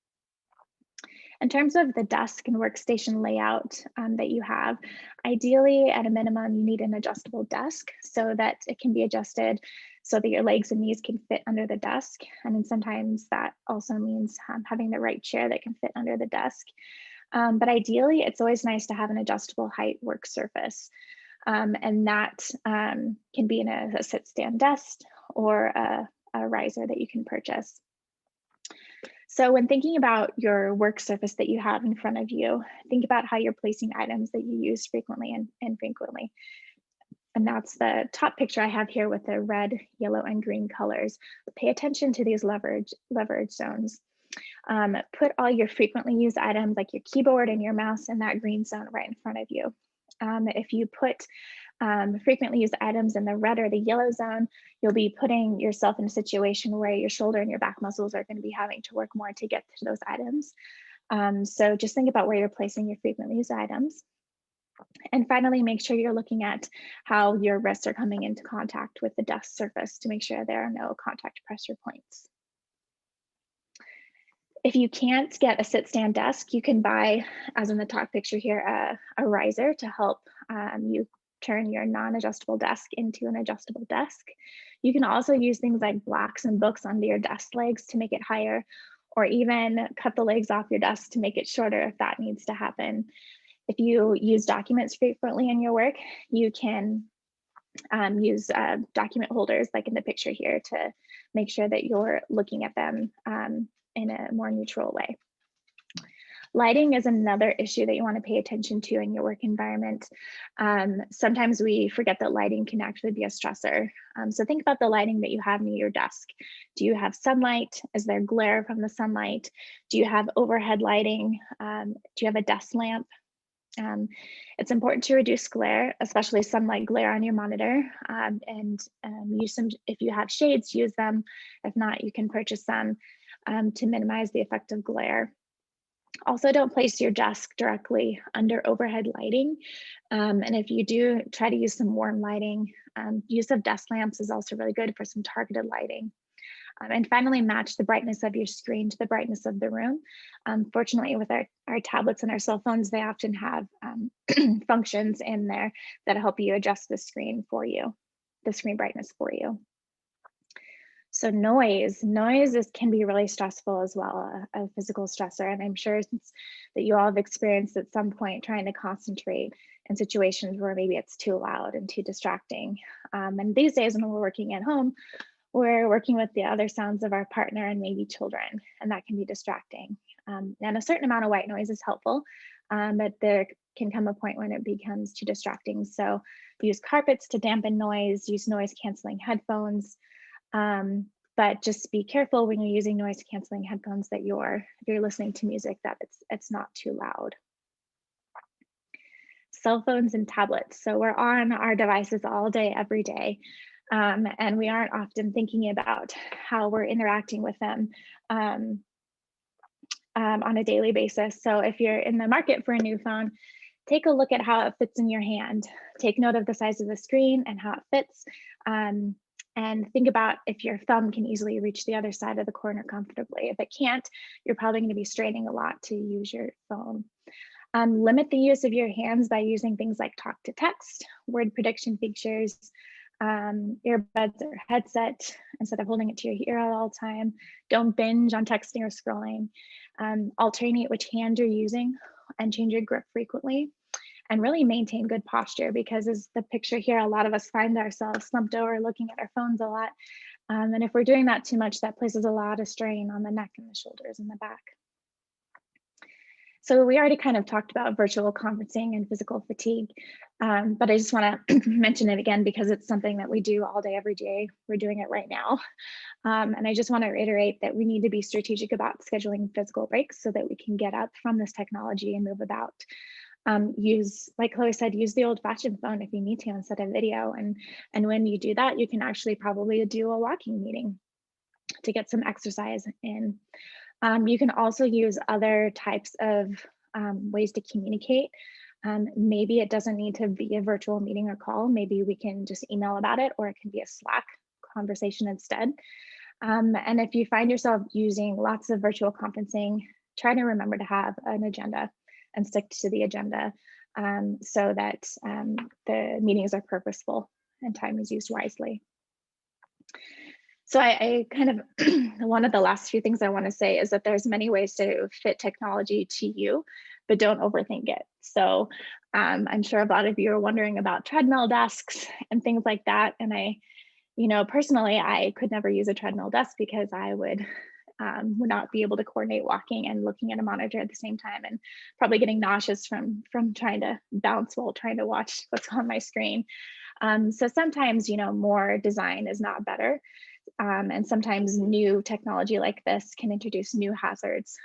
In terms of the desk and workstation layout that you have, ideally at a minimum, you need an adjustable desk so that it can be adjusted so that your legs and knees can fit under the desk. And then sometimes that also means having the right chair that can fit under the desk. But ideally, it's always nice to have an adjustable height work surface. And that can be in a sit-stand desk or a riser that you can purchase. So when thinking about your work surface that you have in front of you, think about how you're placing items that you use frequently and infrequently. And that's the top picture I have here with the red, yellow, and green colors. Pay attention to these leverage zones. Put all your frequently used items like your keyboard and your mouse in that green zone right in front of you. If you put frequently used items in the red or the yellow zone, you'll be putting yourself in a situation where your shoulder and your back muscles are going to be having to work more to get to those items. So just think about where you're placing your frequently used items. And finally, make sure you're looking at how your wrists are coming into contact with the desk surface to make sure there are no contact pressure points. If you can't get a sit-stand desk, you can buy, as in the top picture here, a riser to help you turn your non-adjustable desk into an adjustable desk. You can also use things like blocks and books under your desk legs to make it higher, or even cut the legs off your desk to make it shorter if that needs to happen. If you use documents frequently in your work, you can use document holders like in the picture here to make sure that you're looking at them in a more neutral way. Lighting is another issue that you want to pay attention to in your work environment. Sometimes we forget that lighting can actually be a stressor. So think about the lighting that you have near your desk. Do you have sunlight? Is there glare from the sunlight? Do you have overhead lighting? Do you have a desk lamp? It's important to reduce glare, especially sunlight glare on your monitor, and use some, if you have shades, use them. If not, you can purchase them to minimize the effect of glare. Also, don't place your desk directly under overhead lighting. And if you do, try to use some warm lighting. Use of desk lamps is also really good for some targeted lighting. And finally, match the brightness of your screen to the brightness of the room. Fortunately, with our tablets and our cell phones, they often have functions in there that help you adjust the screen for you, the screen brightness for you. So noise can be really stressful as well, a physical stressor. And I'm sure that you all have experienced at some point trying to concentrate in situations where maybe it's too loud and too distracting. And these days when we're working at home, we're working with the other sounds of our partner and maybe children, and that can be distracting. And a certain amount of white noise is helpful, but there can come a point when it becomes too distracting. So use carpets to dampen noise, use noise canceling headphones, but just be careful when you're using noise canceling headphones that if you're listening to music, that it's not too loud. Cell phones and tablets. So we're on our devices all day, every day. And we aren't often thinking about how we're interacting with them on a daily basis. So if you're in the market for a new phone, take a look at how it fits in your hand. Take note of the size of the screen and how it fits. And think about if your thumb can easily reach the other side of the corner comfortably. If it can't, you're probably going to be straining a lot to use your phone. Limit the use of your hands by using things like talk to text, word prediction features, earbuds or headset instead of holding it to your ear at all time. Don't binge on texting or scrolling. Alternate which hand you're using and change your grip frequently. And really maintain good posture, because as the picture here, a lot of us find ourselves slumped over looking at our phones a lot. And if we're doing that too much, that places a lot of strain on the neck and the shoulders and the back. So we already kind of talked about virtual conferencing and physical fatigue, but I just want to mention it again because it's something that we do all day, every day. We're doing it right now. And I just want to reiterate that we need to be strategic about scheduling physical breaks so that we can get up from this technology and move about. Like Chloe said, use the old-fashioned phone if you need to instead of video. And when you do that, you can actually probably do a walking meeting to get some exercise in. You can also use other types of ways to communicate. Maybe it doesn't need to be a virtual meeting or call. Maybe we can just email about it, or it can be a Slack conversation instead. And if you find yourself using lots of virtual conferencing, try to remember to have an agenda and stick to the agenda so that the meetings are purposeful and time is used wisely. So I kind of, one of the last few things I want to say is that there's many ways to fit technology to you, but don't overthink it. So I'm sure a lot of you are wondering about treadmill desks and things like that. And personally, I could never use a treadmill desk because I would not be able to coordinate walking and looking at a monitor at the same time, and probably getting nauseous from trying to bounce while trying to watch what's on my screen. So sometimes, more design is not better. And sometimes new technology like this can introduce new hazards,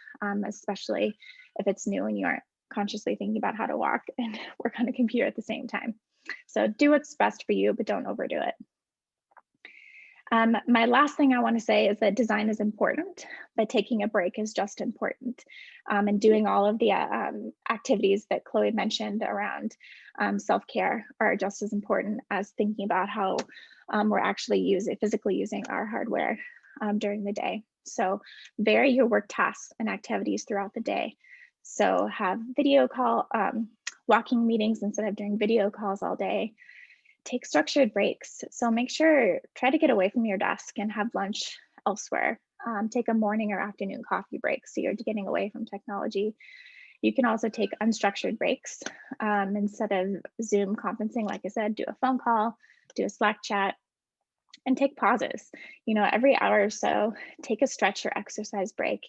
especially if it's new and you aren't consciously thinking about how to walk and work on a computer at the same time. So do what's best for you, but don't overdo it. My last thing I want to say is that design is important, but taking a break is just important. And doing all of the activities that Chloe mentioned around self-care are just as important as thinking about how we're actually physically using our hardware during the day. So vary your work tasks and activities throughout the day. So have video call, walking meetings instead of doing video calls all day. Take structured breaks. So try to get away from your desk and have lunch elsewhere. Take a morning or afternoon coffee break so you're getting away from technology. You can also take unstructured breaks. Instead of Zoom conferencing, like I said, do a phone call, do a Slack chat, and take pauses. Every hour or so, take a stretch or exercise break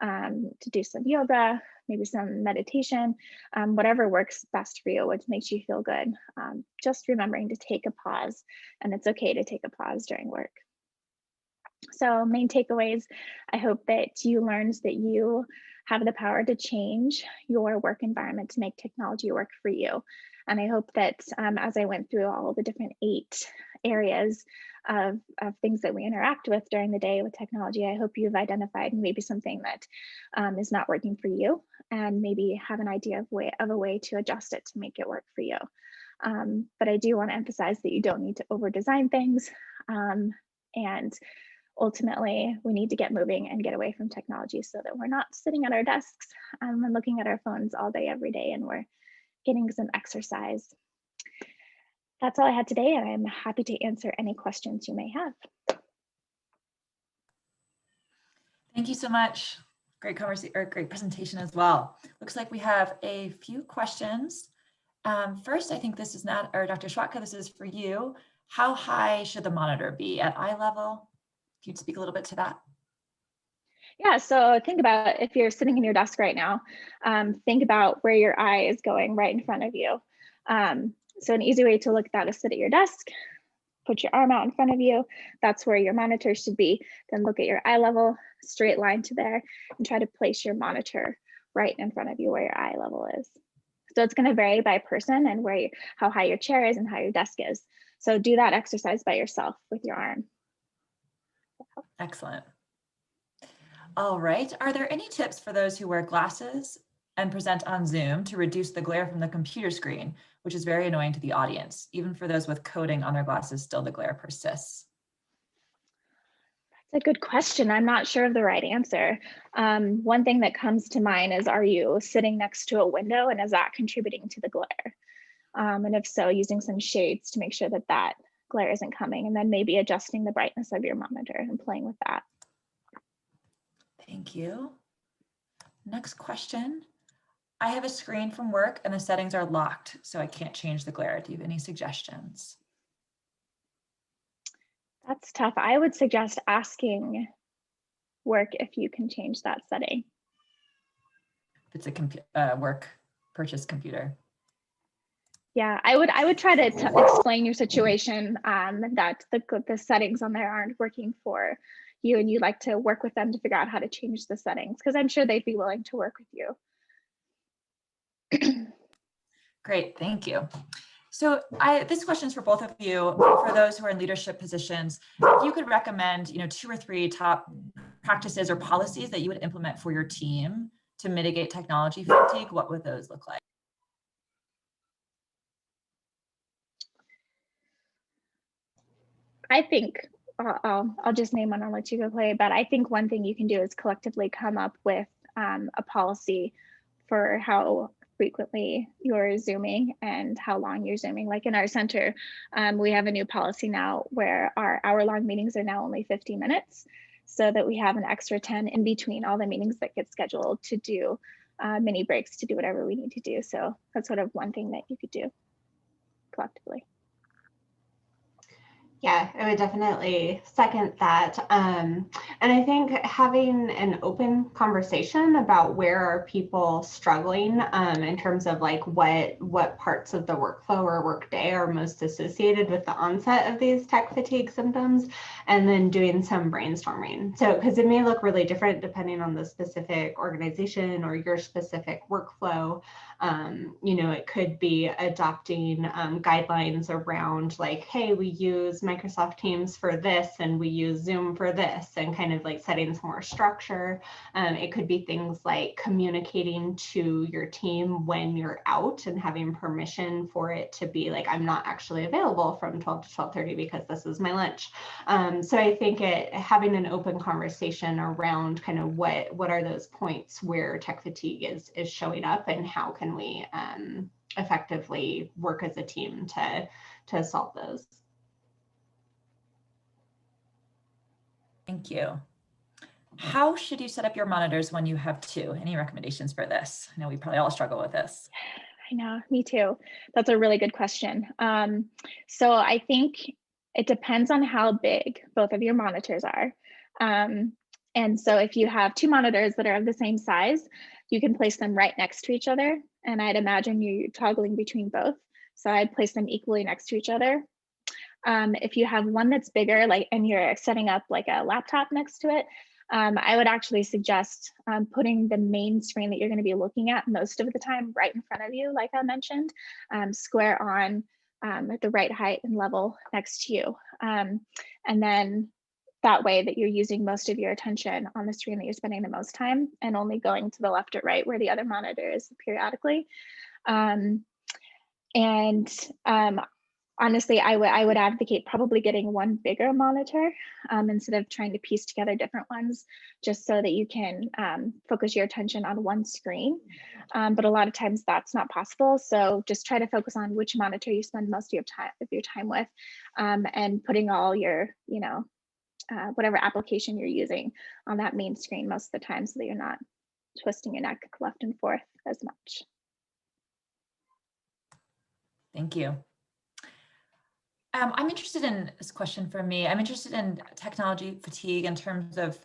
to do some yoga, maybe some meditation, whatever works best for you, what makes you feel good. Just remembering to take a pause, and it's okay to take a pause during work. So main takeaways, I hope that you learned that you have the power to change your work environment to make technology work for you. And I hope that as I went through all the different 8 areas of things that we interact with during the day with technology, I hope you've identified maybe something that is not working for you, and maybe have an idea of a way to adjust it to make it work for you. But I do want to emphasize that you don't need to over design things. And ultimately, we need to get moving and get away from technology so that we're not sitting at our desks and looking at our phones all day, every day, and we're getting some exercise. That's all I had today, and I'm happy to answer any questions you may have. Thank you so much. Great conversation, or great presentation as well. Looks like we have a few questions. First, I think this is Dr. Schwatka, this is for you. How high should the monitor be? At eye level? Can you speak a little bit to that? Yeah, so think about if you're sitting in your desk right now, think about where your eye is going right in front of you. So an easy way to look at that is sit at your desk, put your arm out in front of you. That's where your monitor should be. Then look at your eye level, straight line to there, and try to place your monitor right in front of you where your eye level is. So it's going to vary by person and how high your chair is and how your desk is. So do that exercise by yourself with your arm. Excellent. All right. Are there any tips for those who wear glasses and present on Zoom to reduce the glare from the computer screen, which is very annoying to the audience? Even for those with coating on their glasses, still the glare persists. That's a good question. I'm not sure of the right answer. One thing that comes to mind is, are you sitting next to a window, and is that contributing to the glare? And if so, using some shades to make sure that that glare isn't coming, and then maybe adjusting the brightness of your monitor and playing with that. Thank you. Next question. I have a screen from work and the settings are locked, so I can't change the glare. Do you have any suggestions? That's tough. I would suggest asking work if you can change that setting. If it's a work purchase computer. Yeah, I would try to explain your situation, that the settings on there aren't working for you, and you'd like to work with them to figure out how to change the settings, because I'm sure they'd be willing to work with you. Great, thank you. So this question is for both of you. For those who are in leadership positions, if you could recommend 2 or 3 top practices or policies that you would implement for your team to mitigate technology fatigue, what would those look like? I think I'll just name one. I'll let you go play. But I think one thing you can do is collectively come up with a policy for how frequently you're Zooming and how long you're Zooming. Like in our center, we have a new policy now where our hour-long meetings are now only 50 minutes, so that we have an extra 10 in between all the meetings that get scheduled to do mini breaks to do whatever we need to do. So that's sort of one thing that you could do collectively. Yeah, I would definitely second that. And I think having an open conversation about where are people struggling in terms of like what parts of the workflow or workday are most associated with the onset of these tech fatigue symptoms, and then doing some brainstorming. So, because it may look really different depending on the specific organization or your specific workflow. It could be adopting guidelines around like, hey, we use Microsoft Teams for this and we use Zoom for this, and kind of like setting some more structure. It could be things like communicating to your team when you're out and having permission for it to be like, I'm not actually available from 12 to 12:30 because this is my lunch. So I think having an open conversation around kind of what are those points where tech fatigue is showing up, and how can we effectively work as a team to solve those. Thank you. How should you set up your monitors when you have two? Any recommendations for this? I know we probably all struggle with this. I know, me too. That's a really good question. So I think it depends on how big both of your monitors are. And so if you have two monitors that are of the same size, you can place them right next to each other. And I'd imagine you're toggling between both. So I'd place them equally next to each other. If you have one that's bigger, like, and you're setting up like a laptop next to it, I would actually suggest putting the main screen that you're going to be looking at most of the time right in front of you, like I mentioned, square on at the right height and level next to you. And then that way that you're using most of your attention on the screen that you're spending the most time, and only going to the left or right where the other monitor is periodically. Honestly, I would advocate probably getting one bigger monitor instead of trying to piece together different ones, just so that you can focus your attention on one screen. But a lot of times that's not possible. So just try to focus on which monitor you spend most of your time with, and putting all your, whatever application you're using on that main screen most of the time, so that you're not twisting your neck left and forth as much. Thank you. I'm interested in this question for me. I'm interested in technology fatigue in terms of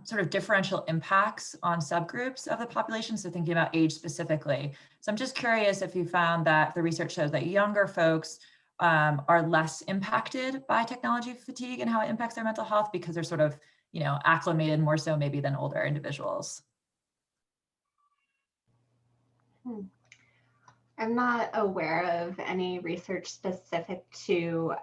sort of differential impacts on subgroups of the population. So thinking about age specifically. So I'm just curious if you found that the research shows that younger folks are less impacted by technology fatigue and how it impacts their mental health, because they're sort of, acclimated more so maybe than older individuals. I'm not aware of any research specific to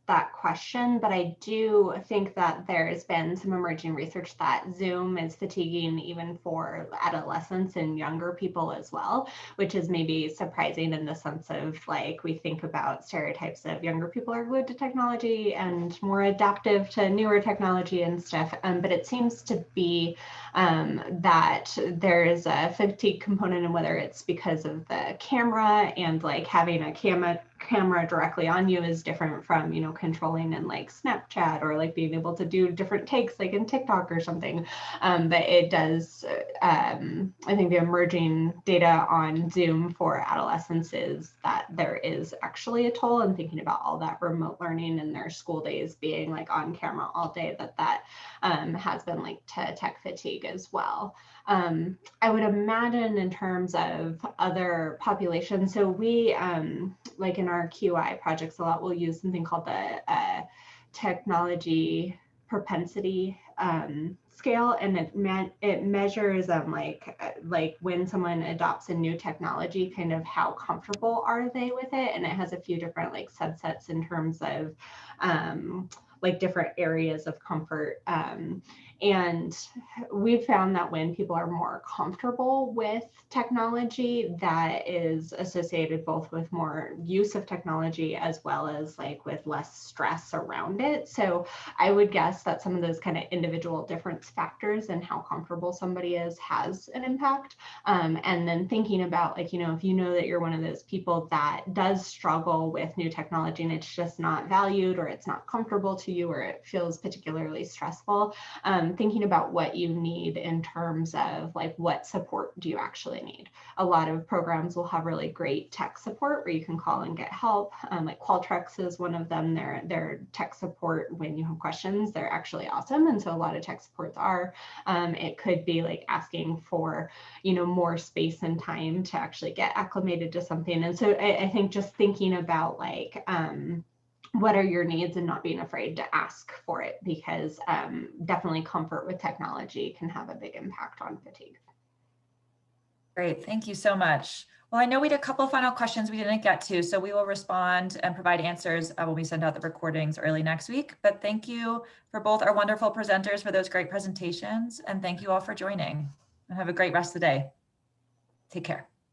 that question, but I do think that there's been some emerging research that Zoom is fatiguing even for adolescents and younger people as well, which is maybe surprising in the sense of like, we think about stereotypes of younger people are glued to technology and more adaptive to newer technology and stuff, but it seems to be that there's a fatigue component, and whether it's because of the camera and like having a camera directly on you is different from, controlling in like Snapchat, or like being able to do different takes like in TikTok or something. But it does, I think the emerging data on Zoom for adolescents is that there is actually a toll, and thinking about all that remote learning and their school days being like on camera all day, that has been linked to tech fatigue as well. I would imagine in terms of other populations, so we, like in our QI projects a lot, we'll use something called the technology propensity scale, and it measures like when someone adopts a new technology, kind of how comfortable are they with it, and it has a few different like subsets in terms of like different areas of comfort. And we've found that when people are more comfortable with technology, that is associated both with more use of technology as well as like with less stress around it. So I would guess that some of those kind of individual difference factors and how comfortable somebody is has an impact. And then thinking about like, if you know that you're one of those people that does struggle with new technology and it's just not valued, or it's not comfortable to you, or it feels particularly stressful, thinking about what you need in terms of like what support do you actually need. A lot of programs will have really great tech support where you can call and get help. Like Qualtrics is one of them. Their tech support when you have questions, they're actually awesome. And so a lot of tech supports are. It could be like asking for, you know, more space and time to actually get acclimated to something. And so I think just thinking about like, what are your needs and not being afraid to ask for it, because definitely comfort with technology can have a big impact on fatigue. Great, thank you so much. Well, I know we had a couple of final questions we didn't get to, so we will respond and provide answers when we send out the recordings early next week. But thank you for both our wonderful presenters for those great presentations, and thank you all for joining. And have a great rest of the day. Take care.